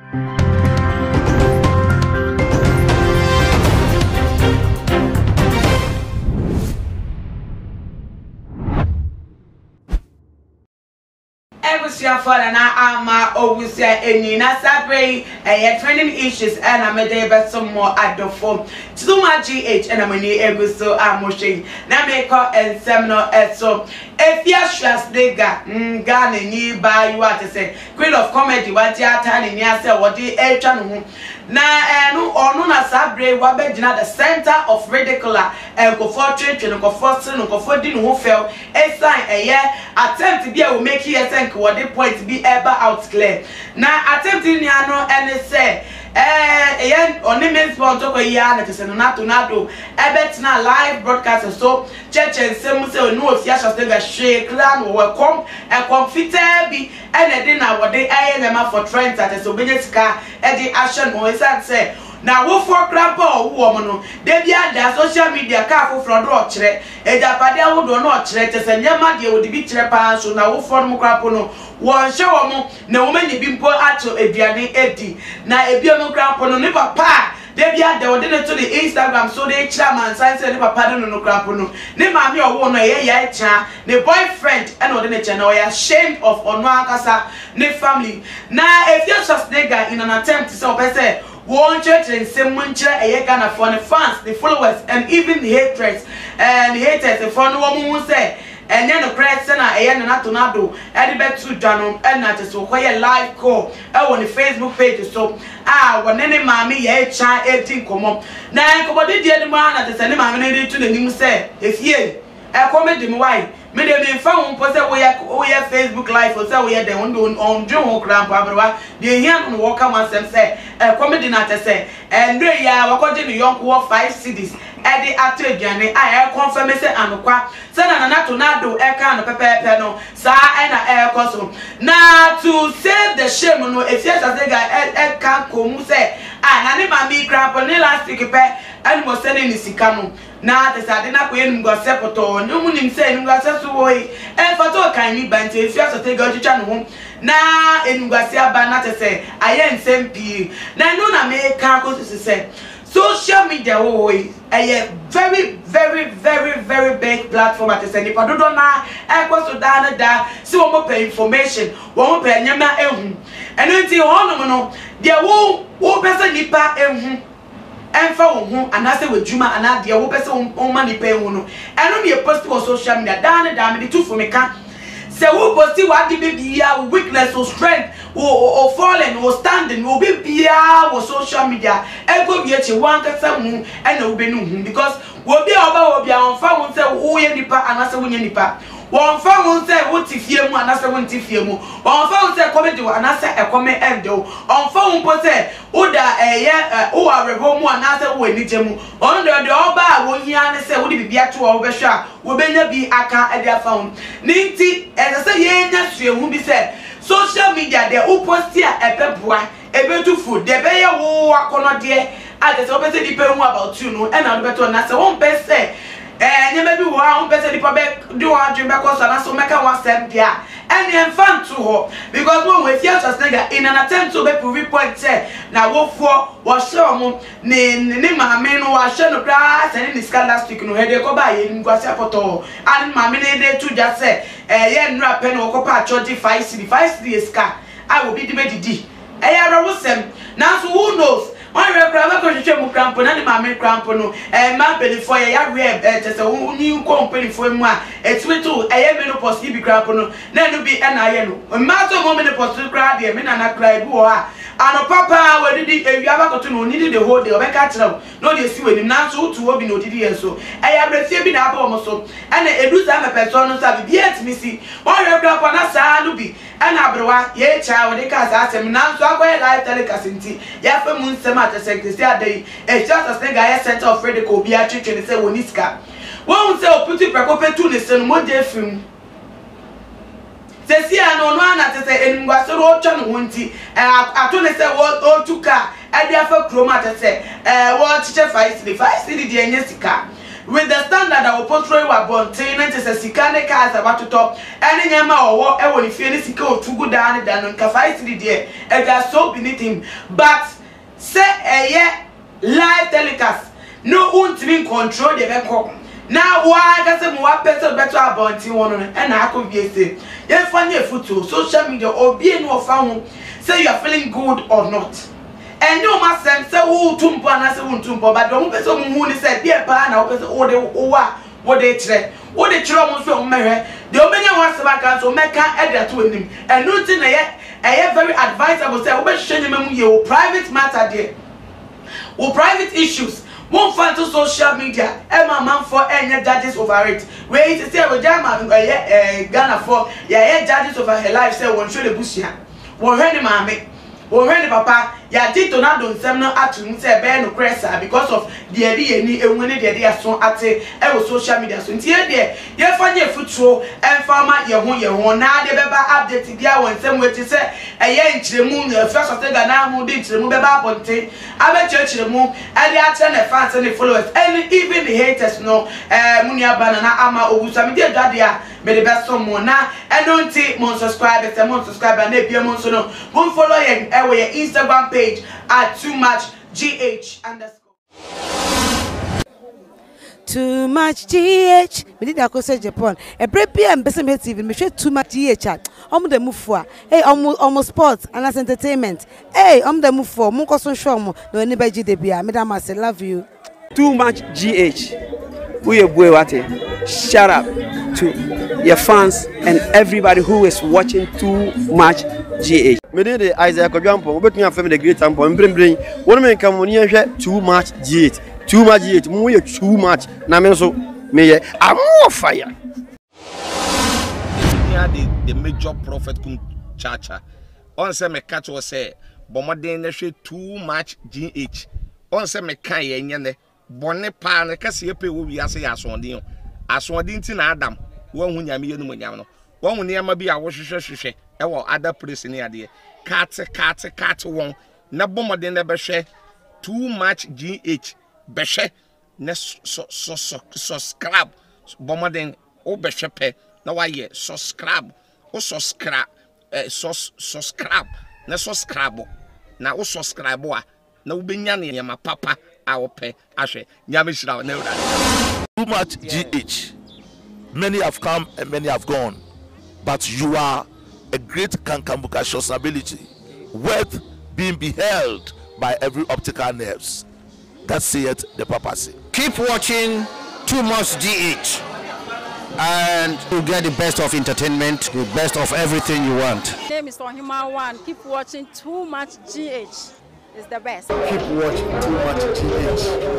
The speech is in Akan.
Afia Schwar and I always say any na sabre training issues and I'm a day some more at the phone. Too much GH and I'm a new Exp0se motion. Now make up and seminar so Afia Schwar nigga Ghana ni by you what to say queen of comedy what you are telling me I say what the channel na no ono na sabre wa be gina the center of ridicule and go for church and go for sin go for din who fell a sign attempt be will make you think what the point be ever out clear na attempt ni ano and say only means for to ya na tese na to na do ebet na live broadcast so church and say no Afia Schwar shake clan we come e confite bi and dey na what dey them for trend that so benyesika e dey action mo say na wo for grandpa wo no dey bia da social media ka for do okire e japade awodo no okire tese nyama de wo de bi kire pa so na wo for no grandpa no won hye wo mo na wo mani bi mpo ato aduane edi na ebia no grandpa no ne papa dey bia da wo de to the Instagram so dey chairman say ne papa no grandpa no ne ma me owo no ye ya cha ne boyfriend and wo de ne cha na we ashamed of ono akasa ne family na Afia Schwar in an attempt to say one church and someone Ghana for the fans, the followers, and even the haters and for no one who say and then the press and I not to nado and the bet to Janum and not so where live call on the Facebook page so when any mammy ye child 18 come up now what did the man at the cinema to the new say if ye a comedy why me dey be found for say we are Facebook live for say we are the on John grandpa bro dey here no work am say comedy na say and dey ya wakoje no yonko 5 cities e dey ato aduane I confirm say anokwa say na to na do e ka no pepepe no sa e na koso na to save the shame no Afia Schwar e ka komu say na ne mami grandpa ne last week pe and mo send ni sika no na te sa de na ko enum go sepoto no mu nim say enum go aseso wo e foto kan ni bante Afia Schwar go twitwa no ho na enum go ase aba na te say aye nsem pi na no na me ka ko say social media wo very big platform at the center for do na Exp0se da see wo mo pay information wo mo pay nyama ehu eno nti ho no de wo pesa nipa ehu enfa wo hu anase wadwuma anade wo pese wo ma nipa hu no eno me post on social media da me tu for me ka se wo post what the baby weakness or strength or falling or standing will be bia wo social media e go bi echi wan kasa hu ena wo be nu hu because wo bi oba wo bia on fa wo se wo ye nipa anase wo nye nipa won fa won say wo tifie mu anase won tifie mu won fa won say comedy anase e come end o on fa won po say wo da wo arebo mu anase wo anije mu on de oba wo hia ne say wo di bibia to wo be hwa wo benya bi aka e dia fa won ninti e say ye nya suemu bi say social media de wo post ya epeboa ebetu food de be ye wo akono de ade say wo be say di pe hu about you no e na do beto na say won be say nyeme bi wo a on pese di pa be do adwin be ko so na so meka wa sem dia and the infant to ho because when we Afia Schwar in an attempt to be prove point say na wo for wo show mo ne maame no wa hwe no kra say ni ska last week no he dey ko ba ye ni kwase apoto and maame ne dey to just say ye nra pe no ko pa charge 5 cedi ska I will be the medidi ya wo sem now so who knows one rebraba ko hwehwe mu crampo na ni maame crampo no ma before ya reb tese uni company for mu a etweto menopause bi crampo no na no bi na aye no ma so mo menopause cra de me na na cry bi wo ha ano papa we didi ewia ba ko to no ni the whole day obeka kire no dey si weni na so to obi no didi enso brefie bi na aba mo so na edu za me person no sa bi etimi si one rebraba na sa no bi na abrewa ye cha we de ka sa asem na so akoye live telecasting ya fa mu nsem at secretary adai Exp0se guy center of ridicule bi atwetwe ne say woniska won say oputi prekopetu ne sen mo de film sesi ano no ana te say enungwase ro twa no wonti ato ne say wo tuka e dia fa kroma te say wo chiche 5 cedi de enye sika with the standard that we portray wa bontain and say sika ne cars about to top any nyama or e woni fie ne sika o tugu dan dan nka 5 there e ga so beneath him but say live telecast no untimi control the record now why ka say mo wa person better abontin one no e na akobie say ye fanye photo social media obi enu ofa ho say you are feeling good or not. And no ma say who tumpo na say who tumpo but don't person who ni say dey pa na person o de what they tre mo so mehwe the omenya wan se baka so meka edra to enim and no thing na very advisable say we hwe nyema mu ye o private matter there o private issues won't find to social media man for any judges over it wait say we jama Ghana for judges over her life say won show the busia won hwe ni mame won hwe ni papa ya ti tornado nsem no atum say be no cresa because of the ade ni enwene the ade so ate e social media so ntie de ye fanye futuo enfama ye ho na de beba update bia won nsem weti say nchiremu na first of Ghana ho de nchiremu beba abonte abechiremu ade atre na fans and followers and even the haters no munia banana ama ogusa me de dwade a me de best some na enonti mon subscribe na bia mon so no bon follow ye e Instagram page at Too Much GH _ Too Much GH. Me did Exp0se Japan. A break and Bessem TV. Me share Too Much GH. The move for. Hey, almost sports and as entertainment. Hey, the move for. Munko son show mo. No anybody GDBia. Madam, I say love you. Too Much GH. We boy wate. Shout out to your fans and everybody who is watching Too Much GH. Me dey the Isaiah Kodwampo. We betumi afem the great tempo. Mbrenbren. Wonu me nka mo ni hwe Too Much GH. Too Much GH. Mo ye too much. Na me so me ye am fire. The major prophet kum chacha. On say me catch was say bomoden na hwe Too Much GH. On say me kan ye nyane bone pa na kase ye pe wo wi ase ya asondin. Asondin ti na Adam. Wo hu nyame ye no monyam no. Wo hu ne ma bi a wo hwehwehwehwe e wo other place ni ade. Cat won na bomoden na be hwe Too Much GH be hwe na subscribe bomoden o be hwe pe na wa ye subscribe o subscribe na subscribe na o subscribe a na wo benya ne ma papa a wo pe ahwe nyame hira na ura. Too Much GH. Many have come and many have gone, but you are a great kankambuka ability, worth being beheld by every optical nerves. That saith the papacy. Keep watching Too Much GH and you'll get the best of entertainment, the best of everything you want. My name is Ohima One. Keep watching Too Much GH. It's the best. Keep watching Too Much GH.